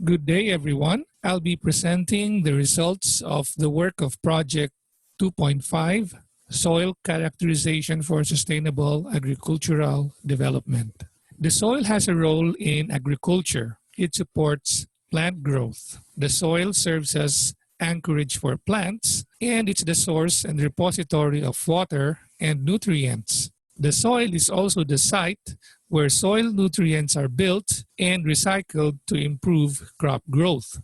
Good day, everyone. I'll be presenting the results of the work of Project 2.5, Soil Characterization for Sustainable Agricultural Development. The soil has a role in agriculture. It supports plant growth. The soil serves as anchorage for plants, and it's the source and repository of water and nutrients. The soil is also the site where soil nutrients are built and recycled to improve crop growth.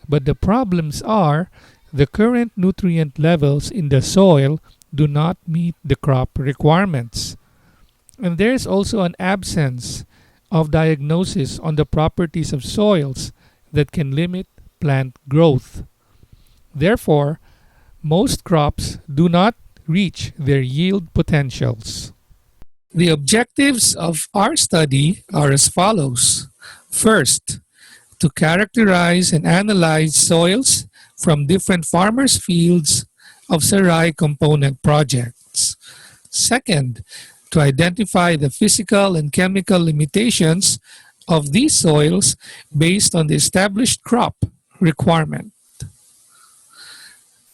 But the problems are the current nutrient levels in the soil do not meet the crop requirements. And there's also an absence of diagnosis on the properties of soils that can limit plant growth. Therefore, most crops do not reach their yield potentials. The objectives of our study are as follows. First, to characterize and analyze soils from different farmers' fields of Sarai component projects. Second, to identify the physical and chemical limitations of these soils based on the established crop requirement.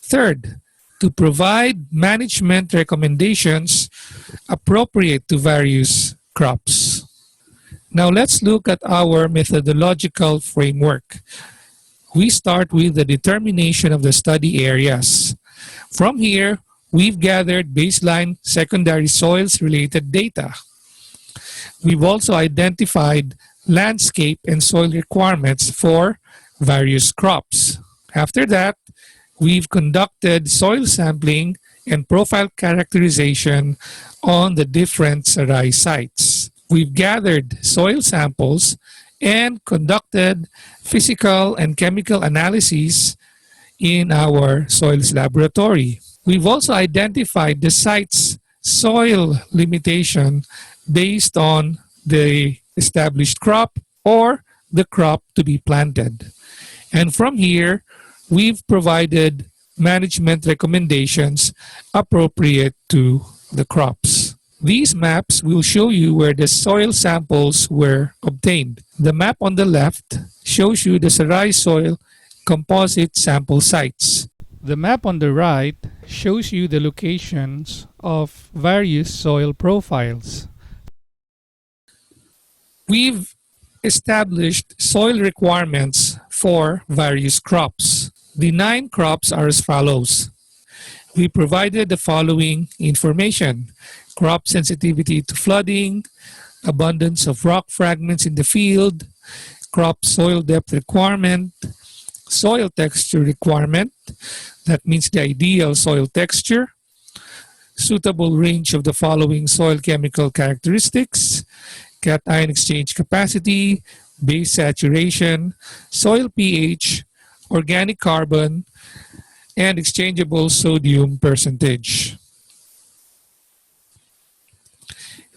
Third, to provide management recommendations appropriate to various crops. Now let's look at our methodological framework. We start with the determination of the study areas. From here, we've gathered baseline secondary soils related data. We've also identified landscape and soil requirements for various crops. After that, we've conducted soil sampling and profile characterization on the different Sarai sites. We've gathered soil samples and conducted physical and chemical analyses in our soils laboratory. We've also identified the site's soil limitation based on the established crop or the crop to be planted. And from here, we've provided management recommendations appropriate to the crops. These maps will show you where the soil samples were obtained. The map on the left shows you the Sarai soil composite sample sites. The map on the right shows you the locations of various soil profiles. We've established soil requirements for various crops. The 9 crops are as follows. We provided the following information: crop sensitivity to flooding, abundance of rock fragments in the field, crop soil depth requirement, soil texture requirement, that means the ideal soil texture, suitable range of the following soil chemical characteristics, cation exchange capacity, base saturation, soil pH, organic carbon, and exchangeable sodium percentage.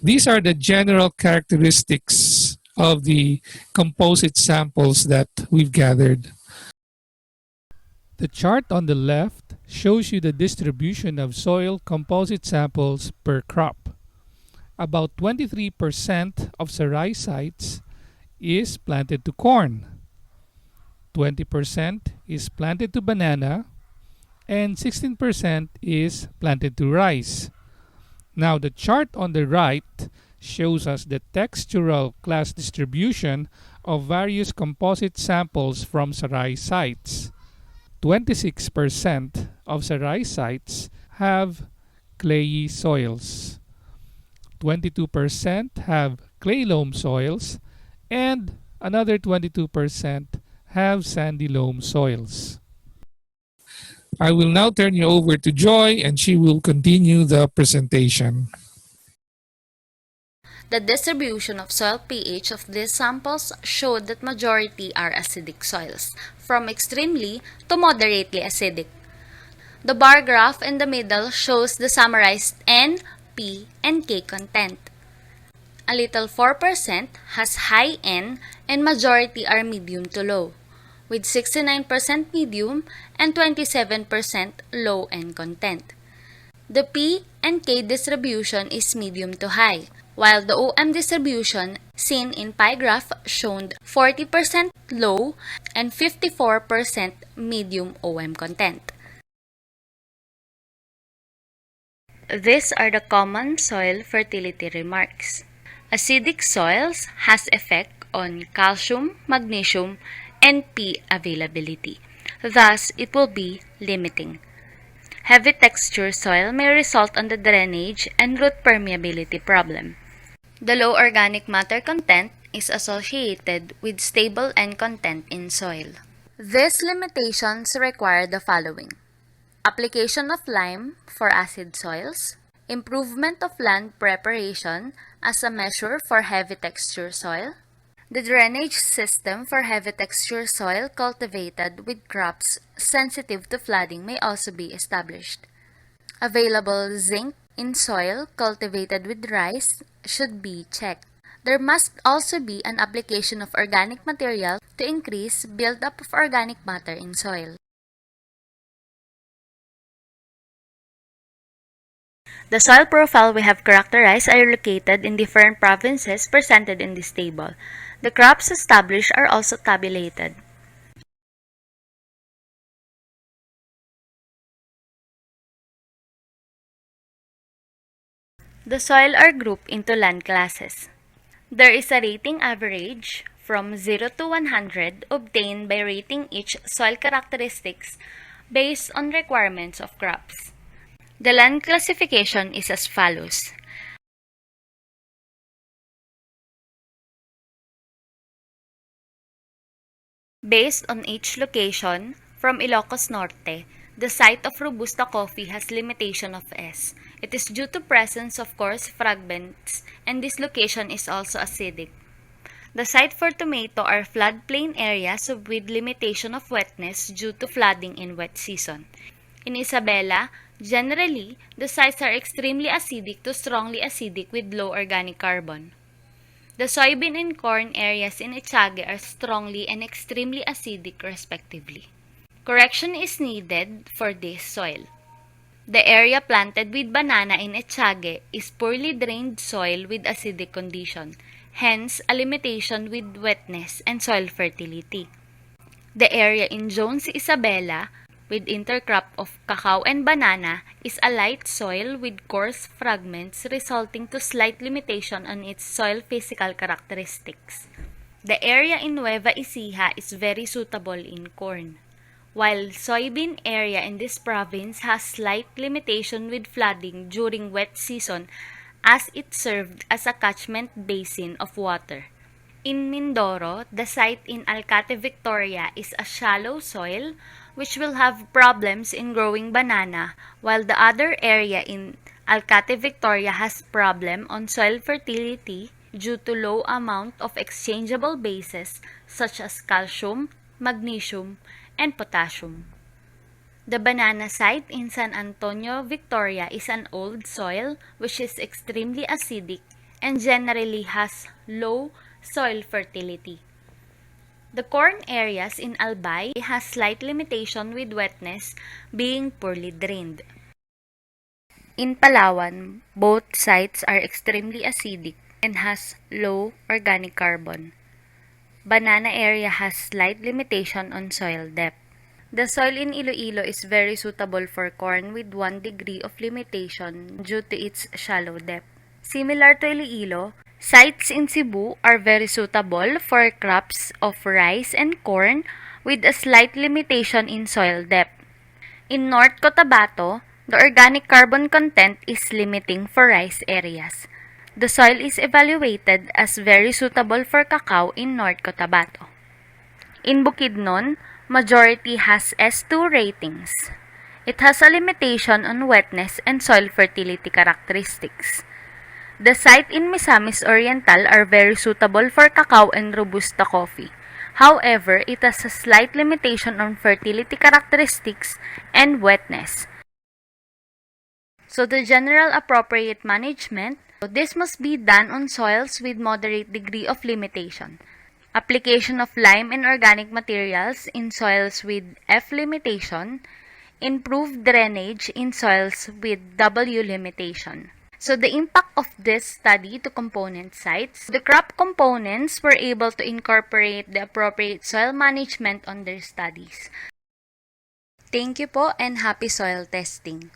These are the general characteristics of the composite samples that we've gathered. The chart on the left shows you the distribution of soil composite samples per crop. About 23% of Sarai sites is planted to corn, 20% is planted to banana, and 16% is planted to rice. Now the chart on the right shows us the textural class distribution of various composite samples from Sarai sites. 26% of Sarai sites have clayey soils, 22% have clay loam soils, and another 22% have sandy loam soils. I will now turn you over to Joy and she will continue the presentation. The distribution of soil pH of these samples showed that majority are acidic soils, from extremely to moderately acidic. The bar graph in the middle shows the summarized N, P, and K content. A little 4% has high N and majority are medium to low, with 69% medium and 27% low N content. The P and K distribution is medium to high, while the OM distribution seen in pie graph showed 40% low and 54% medium OM content. These are the common soil fertility remarks. Acidic soils has effect on calcium, magnesium, and P availability. Thus, it will be limiting. Heavy texture soil may result on the drainage and root permeability problem. The low organic matter content is associated with stable N content in soil. These limitations require the following: application of lime for acid soils, improvement of land preparation as a measure for heavy texture soil. The drainage system for heavy texture soil cultivated with crops sensitive to flooding may also be established. Available zinc in soil cultivated with rice should be checked. There must also be an application of organic material to increase buildup of organic matter in soil. The soil profile we have characterized are located in different provinces presented in this table. The crops established are also tabulated. The soil are grouped into land classes. There is a rating average from 0 to 100 obtained by rating each soil characteristics based on requirements of crops. The land classification is as follows. Based on each location, from Ilocos Norte, the site of Robusta coffee has limitation of S. It is due to presence of coarse fragments, and this location is also acidic. The site for tomato are floodplain areas with limitation of wetness due to flooding in wet season. In Isabela, generally, the sites are extremely acidic to strongly acidic with low organic carbon. The soybean and corn areas in Etiague are strongly and extremely acidic respectively. Correction is needed for this soil. The area planted with banana in Etiague is poorly drained soil with acidic condition, hence a limitation with wetness and soil fertility. The area in Jones Isabela with intercrop of cacao and banana is a light soil with coarse fragments resulting to slight limitation on its soil physical characteristics. The area in Nueva Ecija is very suitable in corn, while soybean area in this province has slight limitation with flooding during wet season as it served as a catchment basin of water. In Mindoro, the site in Alcate Victoria is a shallow soil which will have problems in growing banana, while the other area in Alcate Victoria has problem on soil fertility due to low amount of exchangeable bases such as calcium, magnesium, and potassium. The banana site in San Antonio, Victoria is an old soil which is extremely acidic and generally has low soil fertility. The corn areas in Albay has slight limitation with wetness being poorly drained. In Palawan, both sites are extremely acidic and has low organic carbon. Banana area has slight limitation on soil depth. The soil in Iloilo is very suitable for corn with 1 degree of limitation due to its shallow depth. Similar to Iloilo, sites in Cebu are very suitable for crops of rice and corn with a slight limitation in soil depth. In North Cotabato, the organic carbon content is limiting for rice areas. The soil is evaluated as very suitable for cacao in North Cotabato. In Bukidnon, majority has S2 ratings. It has a limitation on wetness and soil fertility characteristics. The site in Misamis Oriental are very suitable for cacao and Robusta coffee. However, it has a slight limitation on fertility characteristics and wetness. So the general appropriate management, this must be done on soils with moderate degree of limitation. Application of lime and organic materials in soils with F limitation. Improved drainage in soils with W limitation. So the impact of this study to component sites, the crop components were able to incorporate the appropriate soil management on their studies. Thank you po and happy soil testing!